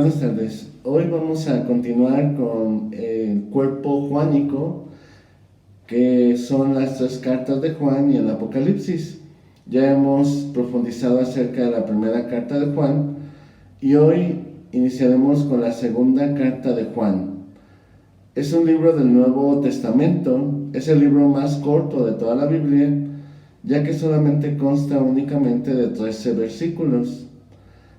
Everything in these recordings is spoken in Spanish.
Buenas tardes. Hoy vamos a continuar con el cuerpo juánico, que son las tres cartas de Juan y el Apocalipsis. Ya hemos profundizado acerca de la primera carta de Juan y hoy iniciaremos con la segunda carta de Juan. Es un libro del Nuevo Testamento, es el libro más corto de toda la Biblia, ya que solamente consta únicamente de 13 versículos.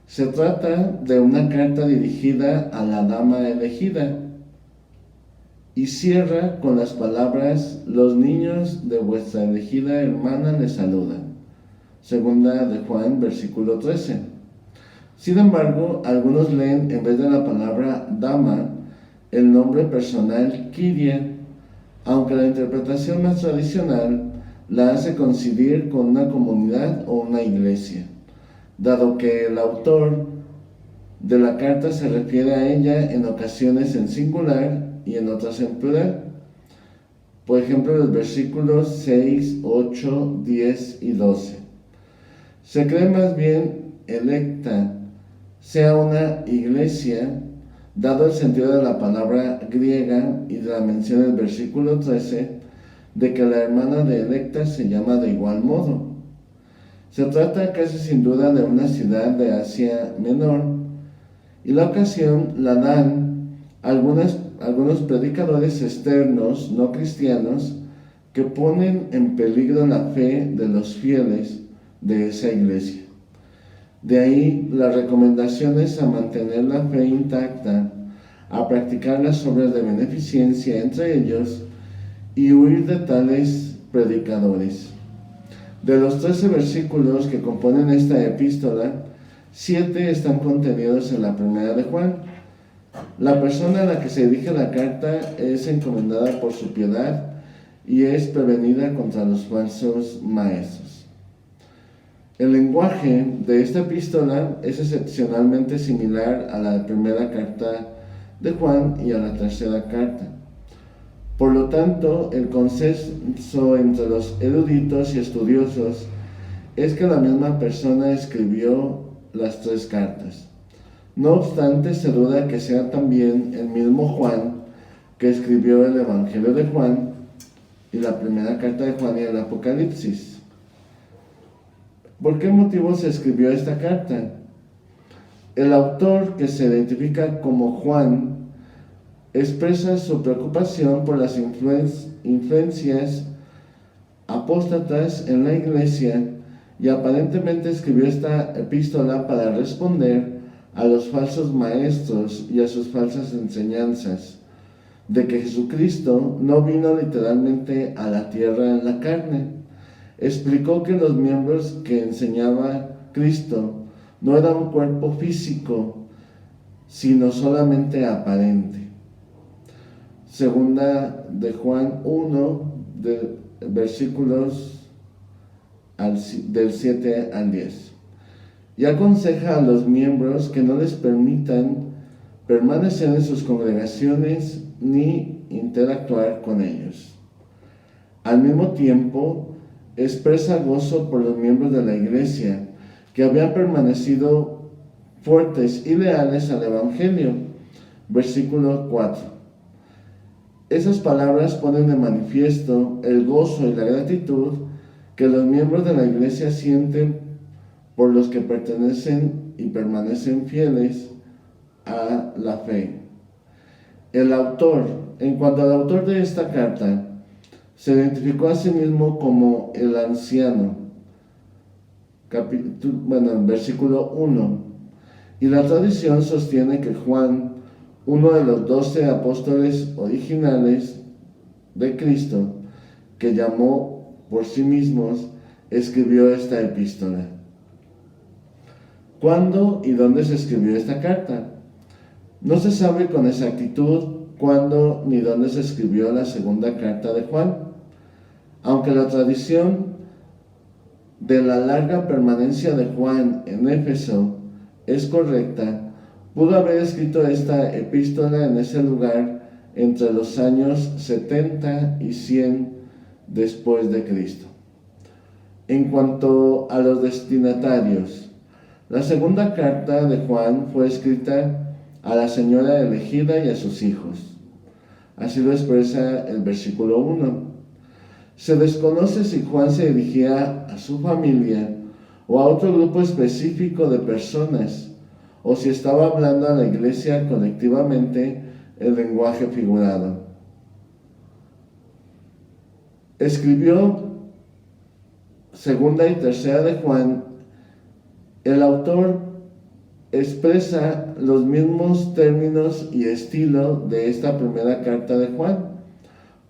Se trata de una carta dirigida a la dama elegida y cierra con las palabras: los niños de vuestra elegida hermana les saludan. Segunda de Juan, versículo 13. Sin embargo, algunos leen en vez de la palabra dama el nombre personal Kyrie, aunque la interpretación más tradicional la hace coincidir con una comunidad o una iglesia, dado que el autor de la carta se refiere a ella en ocasiones en singular y en otras en plural. Por ejemplo, los versículos 6, 8, 10 y 12. Se cree más bien electa sea una iglesia, dado el sentido de la palabra griega y de la mención del versículo 13, de que la hermana de electa se llama de igual modo. Se trata casi sin duda de una ciudad de Asia Menor, y la ocasión la dan algunos predicadores externos no cristianos que ponen en peligro la fe de los fieles de esa iglesia. De ahí las recomendaciones a mantener la fe intacta, a practicar las obras de beneficencia entre ellos y huir de tales predicadores. De los 13 versículos que componen esta epístola, 7 están contenidos en la primera de Juan. La persona a la que se dirige la carta es encomendada por su piedad y es prevenida contra los falsos maestros. El lenguaje de esta epístola es excepcionalmente similar a la primera carta de Juan y a la tercera carta. Por lo tanto, el consenso entre los eruditos y estudiosos es que la misma persona escribió las tres cartas. No obstante, se duda que sea también el mismo Juan que escribió el Evangelio de Juan y la primera carta de Juan y el Apocalipsis. ¿Por qué motivo se escribió esta carta? El autor, que se identifica como Juan, expresa su preocupación por las influencias apóstatas en la iglesia y aparentemente escribió esta epístola para responder a los falsos maestros y a sus falsas enseñanzas de que Jesucristo no vino literalmente a la tierra en la carne. Explicó que los miembros que enseñaba Cristo no eran un cuerpo físico, sino solamente aparente. Segunda de Juan 1, de versículos del 7 al 10. Y aconseja a los miembros que no les permitan permanecer en sus congregaciones ni interactuar con ellos. Al mismo tiempo, expresa gozo por los miembros de la iglesia que habían permanecido fuertes y leales al Evangelio. Versículo 4. Esas palabras ponen de manifiesto el gozo y la gratitud que los miembros de la iglesia sienten por los que pertenecen y permanecen fieles a la fe. El autor, en cuanto al autor de esta carta, se identificó a sí mismo como el anciano, versículo 1. Y la tradición sostiene que Juan, uno de los 12 apóstoles originales de Cristo, que llamó por sí mismos, escribió esta epístola. ¿Cuándo y dónde se escribió esta carta? No se sabe con exactitud cuándo ni dónde se escribió la segunda carta de Juan, aunque la tradición de la larga permanencia de Juan en Éfeso es correcta. Pudo haber escrito esta epístola en ese lugar entre los años 70 y 100 después de Cristo. En cuanto a los destinatarios, la segunda carta de Juan fue escrita a la señora elegida y a sus hijos. Así lo expresa el versículo 1. Se desconoce si Juan se dirigía a su familia o a otro grupo específico de personas, o si estaba hablando a la iglesia colectivamente en lenguaje figurado. Escribió segunda y tercera de Juan. El autor expresa los mismos términos y estilo de esta primera carta de Juan,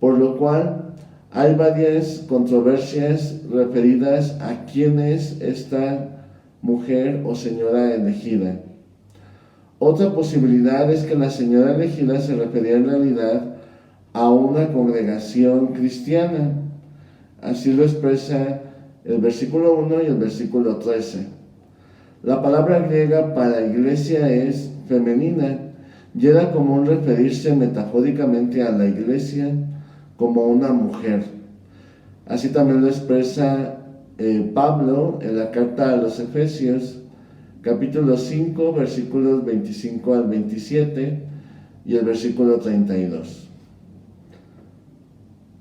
por lo cual hay varias controversias referidas a quién es esta mujer o señora elegida. Otra posibilidad es que la señora elegida se refería en realidad a una congregación cristiana. Así lo expresa el versículo 1 y el versículo 13. La palabra griega para iglesia es femenina y era común referirse metafóricamente a la iglesia como una mujer. Así también lo expresa Pablo en la carta a los Efesios, capítulo 5, versículos 25 al 27 y el versículo 32.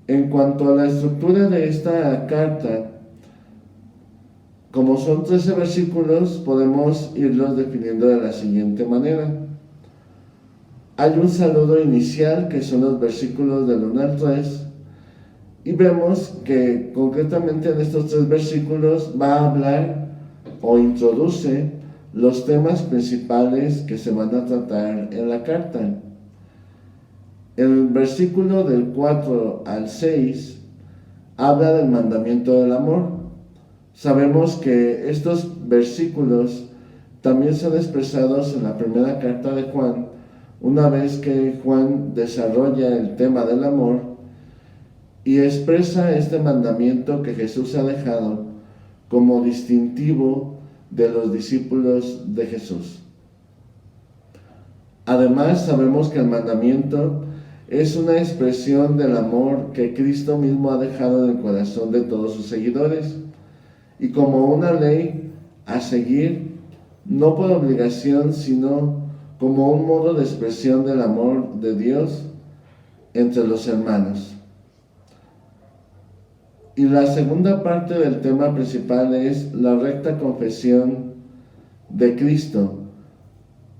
En cuanto a la estructura de esta carta, como son 13 versículos, podemos irlos definiendo de la siguiente manera. Hay un saludo inicial, que son los versículos del 1 al 3, y vemos que concretamente en estos 3 versículos va a hablar o introduce los temas principales que se van a tratar en la carta. El versículo del 4 al 6 habla del mandamiento del amor. Sabemos que estos versículos también son expresados en la primera carta de Juan, una vez que Juan desarrolla el tema del amor y expresa este mandamiento que Jesús ha dejado como distintivo de los discípulos de Jesús. Además, sabemos que el mandamiento es una expresión del amor que Cristo mismo ha dejado en el corazón de todos sus seguidores, y como una ley a seguir, no por obligación, sino como un modo de expresión del amor de Dios entre los hermanos. Y la segunda parte del tema principal es la recta confesión de Cristo,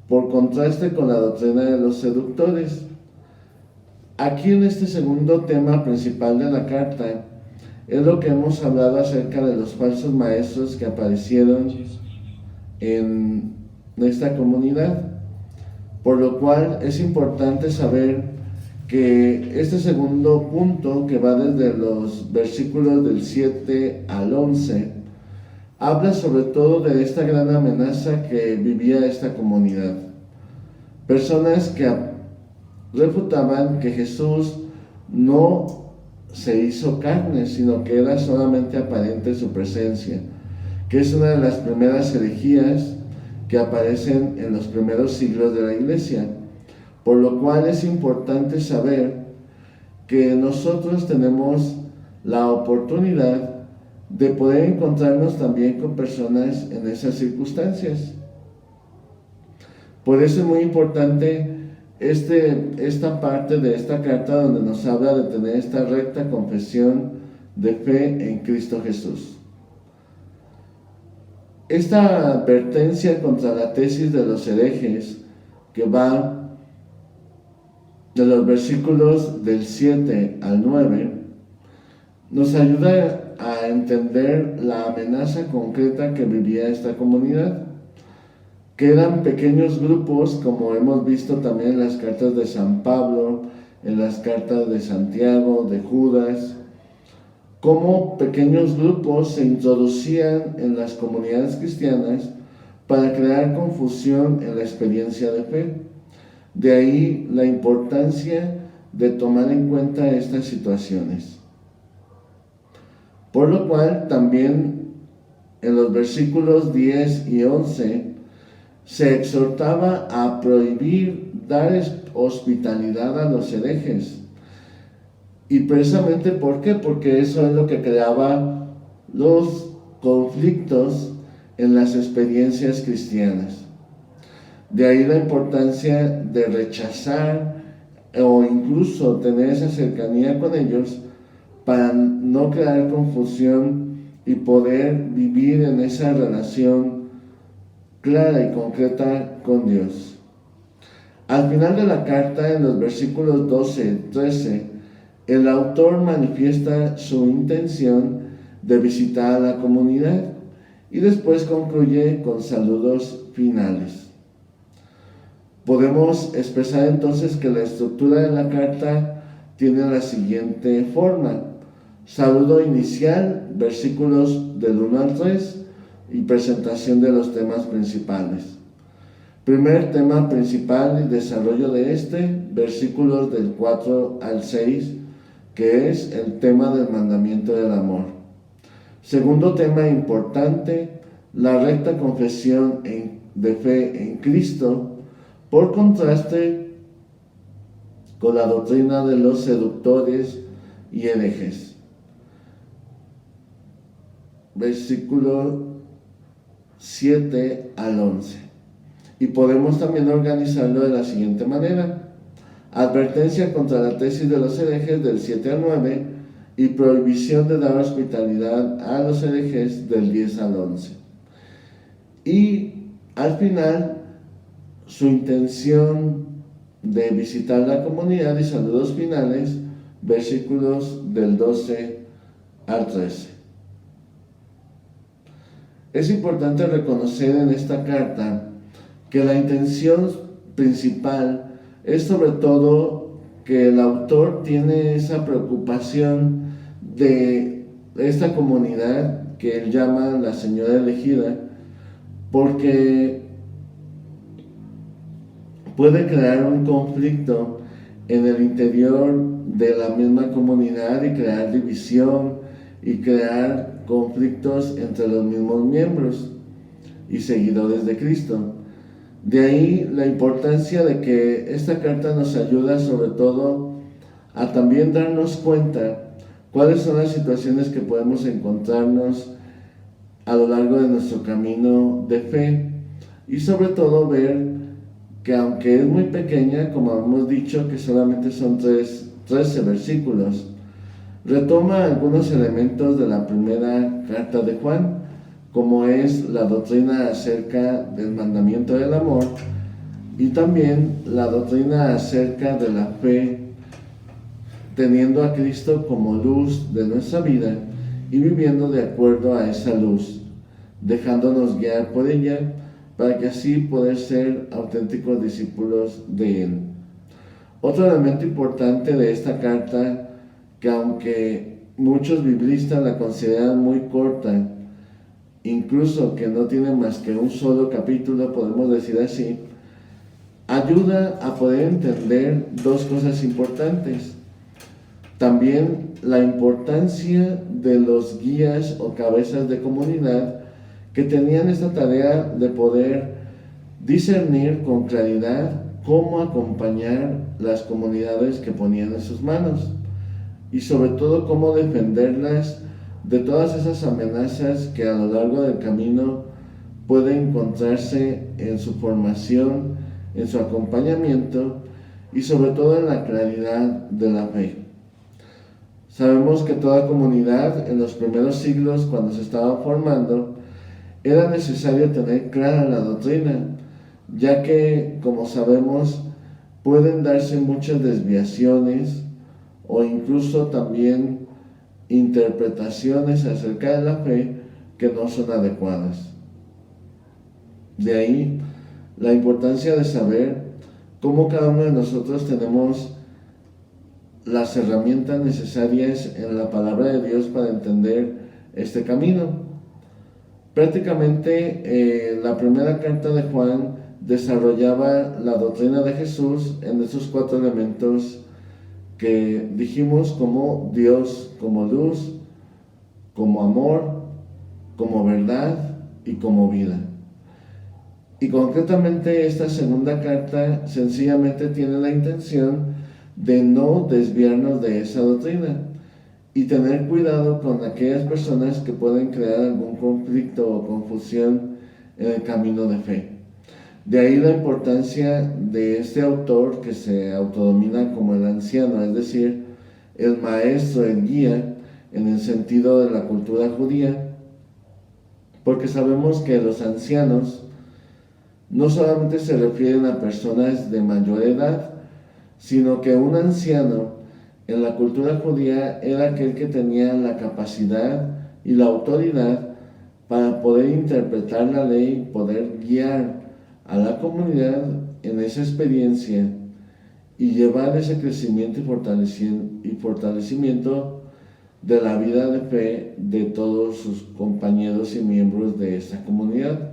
por contraste con la doctrina de los seductores. Aquí en este segundo tema principal de la carta, es lo que hemos hablado acerca de los falsos maestros que aparecieron en esta comunidad, por lo cual es importante saber que este segundo punto, que va desde los versículos del 7 al 11, habla sobre todo de esta gran amenaza que vivía esta comunidad. Personas que refutaban que Jesús no se hizo carne, sino que era solamente aparente su presencia, que es una de las primeras herejías que aparecen en los primeros siglos de la iglesia, por lo cual es importante saber que nosotros tenemos la oportunidad de poder encontrarnos también con personas en esas circunstancias. Por eso es muy importante esta parte de esta carta donde nos habla de tener esta recta confesión de fe en Cristo Jesús. Esta advertencia contra la tesis de los herejes, que va de los versículos del 7 al 9, nos ayuda a entender la amenaza concreta que vivía esta comunidad, que eran pequeños grupos, como hemos visto también en las cartas de San Pablo, en las cartas de Santiago, de Judas, cómo pequeños grupos se introducían en las comunidades cristianas para crear confusión en la experiencia de fe. De ahí la importancia de tomar en cuenta estas situaciones. Por lo cual también en los versículos 10 y 11 se exhortaba a prohibir dar hospitalidad a los herejes. Y precisamente ¿por qué? Porque eso es lo que creaba los conflictos en las experiencias cristianas. De ahí la importancia de rechazar o incluso tener esa cercanía con ellos para no crear confusión y poder vivir en esa relación clara y concreta con Dios. Al final de la carta, en los versículos 12-13, el autor manifiesta su intención de visitar a la comunidad y después concluye con saludos finales. Podemos expresar entonces que la estructura de la carta tiene la siguiente forma: saludo inicial, versículos del 1 al 3, y presentación de los temas principales. Primer tema principal y desarrollo de versículos del 4 al 6, que es el tema del mandamiento del amor. Segundo tema importante, la recta confesión de fe en Cristo, por contraste con la doctrina de los seductores y herejes. Versículo 7 al 11. Y podemos también organizarlo de la siguiente manera: advertencia contra la tesis de los herejes del 7 al 9 y prohibición de dar hospitalidad a los herejes del 10 al 11. Y al final, su intención de visitar la comunidad y saludos finales, versículos del 12 al 13. Es importante reconocer en esta carta que la intención principal es sobre todo que el autor tiene esa preocupación de esta comunidad que él llama la señora elegida, porque puede crear un conflicto en el interior de la misma comunidad y crear división y crear conflictos entre los mismos miembros y seguidores de Cristo. De ahí la importancia de que esta carta nos ayuda sobre todo a también darnos cuenta cuáles son las situaciones que podemos encontrarnos a lo largo de nuestro camino de fe, y sobre todo ver que aunque es muy pequeña, como hemos dicho que solamente son 13 versículos, retoma algunos elementos de la primera carta de Juan, como es la doctrina acerca del mandamiento del amor y también la doctrina acerca de la fe, teniendo a Cristo como luz de nuestra vida y viviendo de acuerdo a esa luz, dejándonos guiar por ella para que así poder ser auténticos discípulos de Él. Otro elemento importante de esta carta, que aunque muchos biblistas la consideran muy corta, incluso que no tiene más que un solo capítulo, podemos decir así, ayuda a poder entender dos cosas importantes. También la importancia de los guías o cabezas de comunidad que tenían esta tarea de poder discernir con claridad cómo acompañar las comunidades que ponían en sus manos y sobre todo cómo defenderlas de todas esas amenazas que a lo largo del camino pueden encontrarse en su formación, en su acompañamiento y sobre todo en la claridad de la fe. Sabemos que toda comunidad en los primeros siglos, cuando se estaba formando, era necesario tener clara la doctrina, ya que, como sabemos, pueden darse muchas desviaciones o incluso también interpretaciones acerca de la fe que no son adecuadas. De ahí la importancia de saber cómo cada uno de nosotros tenemos las herramientas necesarias en la palabra de Dios para entender este camino. Prácticamente la primera carta de Juan desarrollaba la doctrina de Jesús en esos 4 elementos que dijimos, como Dios, como luz, como amor, como verdad y como vida. Y concretamente esta segunda carta sencillamente tiene la intención de no desviarnos de esa doctrina y tener cuidado con aquellas personas que pueden crear algún conflicto o confusión en el camino de fe. De ahí la importancia de este autor que se autodomina como el anciano, es decir, el maestro, el guía, en el sentido de la cultura judía, porque sabemos que los ancianos no solamente se refieren a personas de mayor edad, sino que un anciano en la cultura judía era aquel que tenía la capacidad y la autoridad para poder interpretar la ley, poder guiar a la comunidad en esa experiencia y llevar ese crecimiento y fortalecimiento de la vida de fe de todos sus compañeros y miembros de esta comunidad.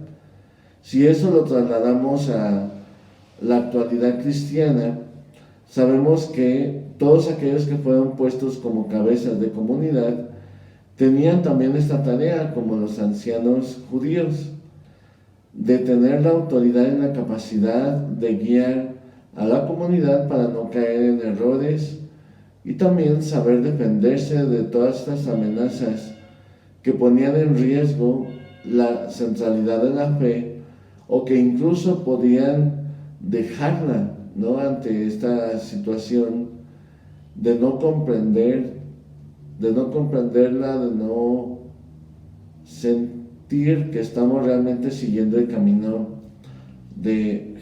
Si eso lo trasladamos a la actualidad cristiana, sabemos que todos aquellos que fueron puestos como cabezas de comunidad tenían también esta tarea, como los ancianos judíos, de tener la autoridad y la capacidad de guiar a la comunidad para no caer en errores y también saber defenderse de todas estas amenazas que ponían en riesgo la centralidad de la fe o que incluso podían dejarla, ¿no?, ante esta situación de no comprenderla, de no sentir que estamos realmente siguiendo el camino que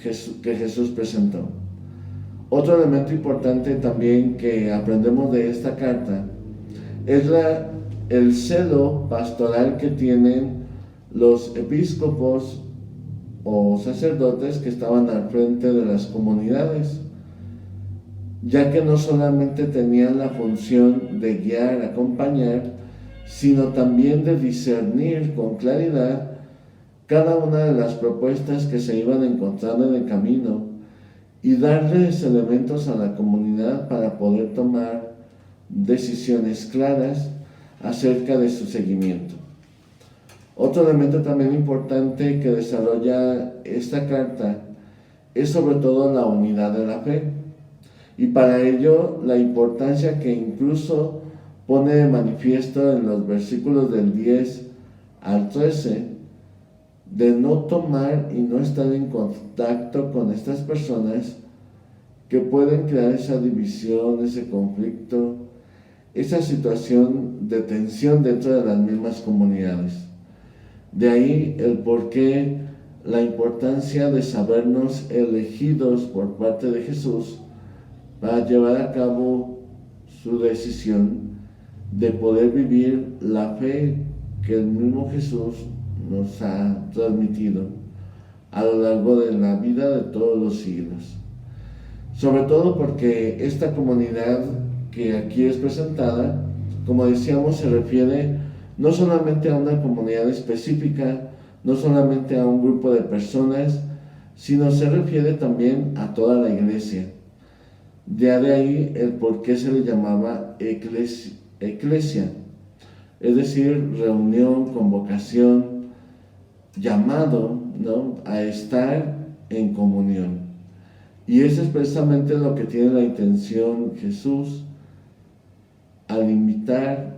Jesús presentó. Otro elemento importante también que aprendemos de esta carta es el celo pastoral que tienen los episcopos o sacerdotes que estaban al frente de las comunidades, ya que no solamente tenían la función de guiar, acompañar, sino también de discernir con claridad cada una de las propuestas que se iban encontrando en el camino y darles elementos a la comunidad para poder tomar decisiones claras acerca de su seguimiento. Otro elemento también importante que desarrolla esta carta es sobre todo la unidad de la fe, y para ello la importancia que incluso pone de manifiesto en los versículos del 10 al 13 de no tomar y no estar en contacto con estas personas que pueden crear esa división, ese conflicto, esa situación de tensión dentro de las mismas comunidades. De ahí el porqué, la importancia de sabernos elegidos por parte de Jesús para llevar a cabo su decisión de poder vivir la fe que el mismo Jesús nos ha transmitido a lo largo de la vida de todos los siglos. Sobre todo porque esta comunidad que aquí es presentada, como decíamos, se refiere no solamente a una comunidad específica, no solamente a un grupo de personas, sino se refiere también a toda la iglesia. De ahí el por qué se le llamaba eclesia, es decir, reunión, convocación, llamado, ¿no?, a estar en comunión. Y eso es precisamente lo que tiene la intención Jesús al invitar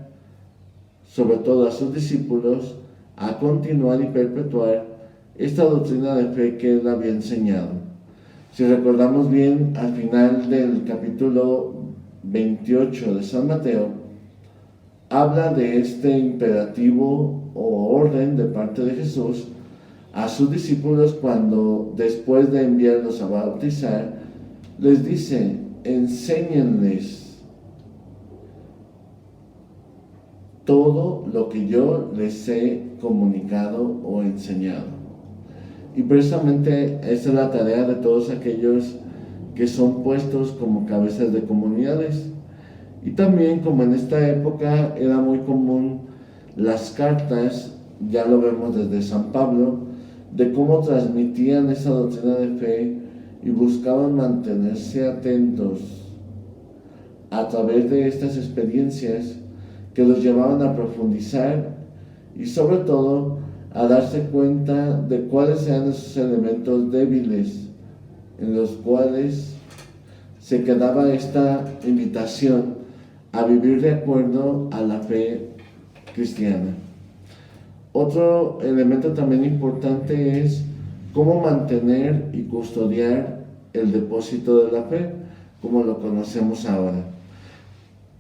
sobre todo a sus discípulos a continuar y perpetuar esta doctrina de fe que él había enseñado. Si recordamos bien, al final del capítulo 28 de San Mateo, habla de este imperativo o orden de parte de Jesús a sus discípulos cuando, después de enviarlos a bautizar, les dice: enséñenles todo lo que yo les he comunicado o enseñado. Y precisamente esa es la tarea de todos aquellos que son puestos como cabezas de comunidades. Y también, como en esta época era muy común las cartas, ya lo vemos desde San Pablo, de cómo transmitían esa doctrina de fe y buscaban mantenerse atentos a través de estas experiencias que los llevaban a profundizar y sobre todo a darse cuenta de cuáles eran esos elementos débiles en los cuales se quedaba esta invitación a vivir de acuerdo a la fe cristiana. Otro elemento también importante es cómo mantener y custodiar el depósito de la fe, como lo conocemos ahora.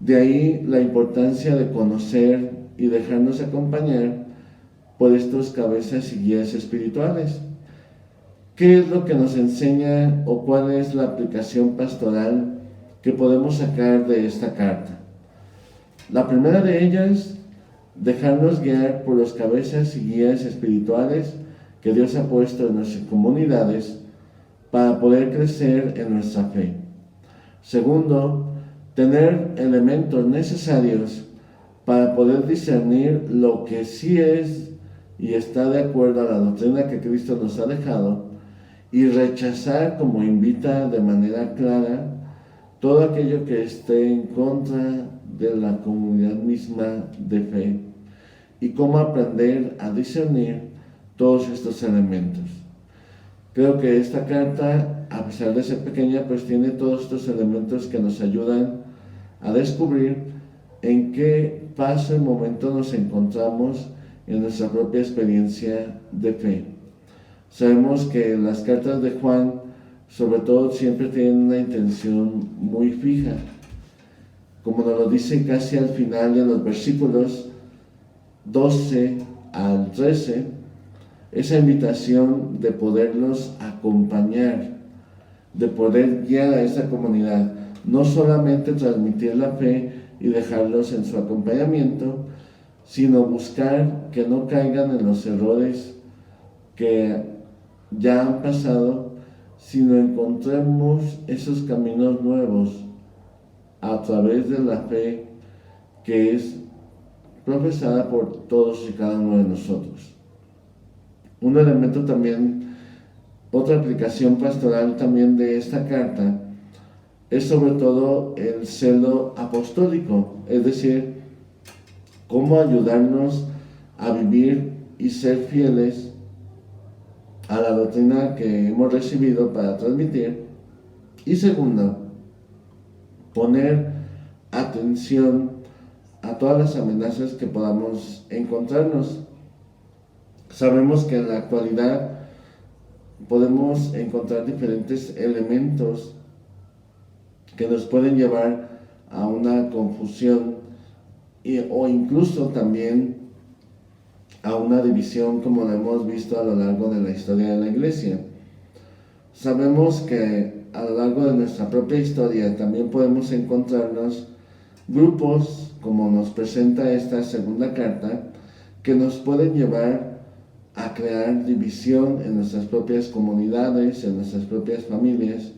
De ahí la importancia de conocer y dejarnos acompañar por estos cabezas y guías espirituales. ¿Qué es lo que nos enseña o cuál es la aplicación pastoral que podemos sacar de esta carta? La primera de ellas, dejarnos guiar por los cabezas y guías espirituales que Dios ha puesto en nuestras comunidades para poder crecer en nuestra fe. Segundo, tener elementos necesarios para poder discernir lo que sí es y está de acuerdo a la doctrina que Cristo nos ha dejado y rechazar, como invita de manera clara, todo aquello que esté en contra de la comunidad misma de fe y cómo aprender a discernir todos estos elementos. Creo que esta carta, a pesar de ser pequeña, pues tiene todos estos elementos que nos ayudan a descubrir en qué paso y momento nos encontramos en nuestra propia experiencia de fe. Sabemos que las cartas de Juan, sobre todo, siempre tienen una intención muy fija. Como nos lo dice casi al final de los versículos 12 al 13, esa invitación de poderlos acompañar, de poder guiar a esa comunidad, no solamente transmitir la fe y dejarlos en su acompañamiento, sino buscar que no caigan en los errores que ya han pasado, sino encontremos esos caminos nuevos a través de la fe que es profesada por todos y cada uno de nosotros. Un elemento también, otra aplicación pastoral también de esta carta, es sobre todo el celo apostólico, es decir, cómo ayudarnos a vivir y ser fieles a la doctrina que hemos recibido para transmitir. Y segundo, poner atención a todas las amenazas que podamos encontrarnos. Sabemos que en la actualidad podemos encontrar diferentes elementos que nos pueden llevar a una confusión o incluso también a una división, como lo hemos visto a lo largo de la historia de la Iglesia. Sabemos que a lo largo de nuestra propia historia también podemos encontrarnos grupos, como nos presenta esta segunda carta, que nos pueden llevar a crear división en nuestras propias comunidades, en nuestras propias familias,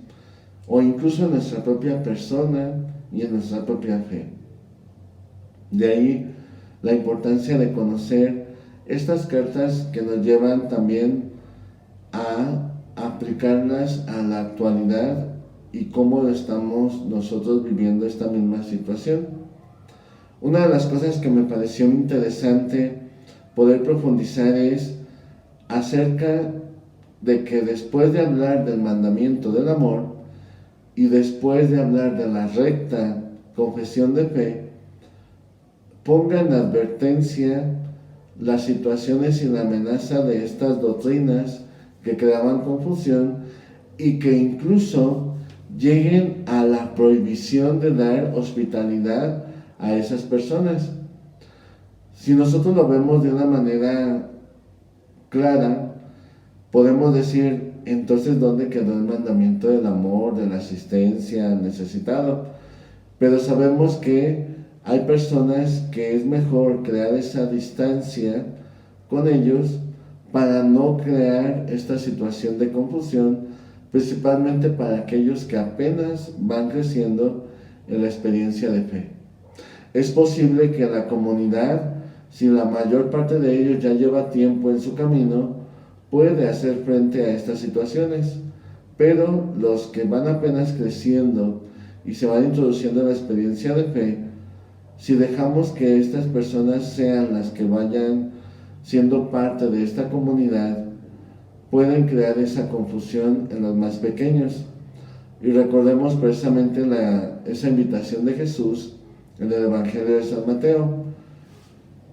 o incluso en nuestra propia persona y en nuestra propia fe. De ahí la importancia de conocer estas cartas que nos llevan también a aplicarlas a la actualidad y cómo estamos nosotros viviendo esta misma situación. Una de las cosas que me pareció interesante poder profundizar es acerca de que después de hablar del mandamiento del amor y después de hablar de la recta confesión de fe, ponga en advertencia las situaciones y la amenaza de estas doctrinas que creaban confusión y que incluso lleguen a la prohibición de dar hospitalidad a esas personas. Si nosotros lo vemos de una manera clara, podemos decir, entonces, ¿dónde quedó el mandamiento del amor, de la asistencia al necesitado? Pero sabemos que hay personas que es mejor crear esa distancia con ellos para no crear esta situación de confusión, principalmente para aquellos que apenas van creciendo en la experiencia de fe. Es posible que la comunidad, si la mayor parte de ellos ya lleva tiempo en su camino, puede hacer frente a estas situaciones, pero los que van apenas creciendo y se van introduciendo en la experiencia de fe, si dejamos que estas personas sean las que vayan siendo parte de esta comunidad, pueden crear esa confusión en los más pequeños. Y recordemos precisamente esa invitación de Jesús en el Evangelio de San Mateo: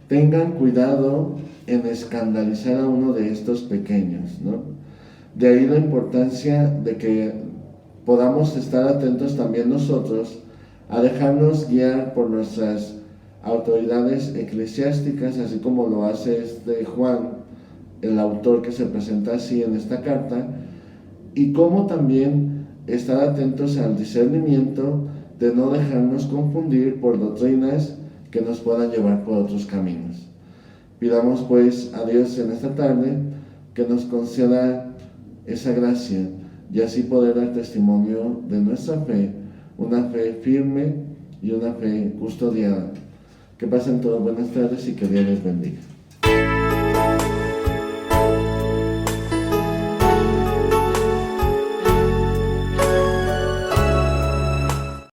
tengan cuidado en escandalizar a uno de estos pequeños, ¿no? De ahí la importancia de que podamos estar atentos también nosotros a dejarnos guiar por nuestras autoridades eclesiásticas, así como lo hace Juan, el autor que se presenta así en esta carta, y como también estar atentos al discernimiento de no dejarnos confundir por doctrinas que nos puedan llevar por otros caminos. Pidamos pues a Dios en esta tarde que nos conceda esa gracia y así poder dar testimonio de nuestra fe, una fe firme y una fe custodiada. Que pasen todas buenas tardes y que Dios les bendiga.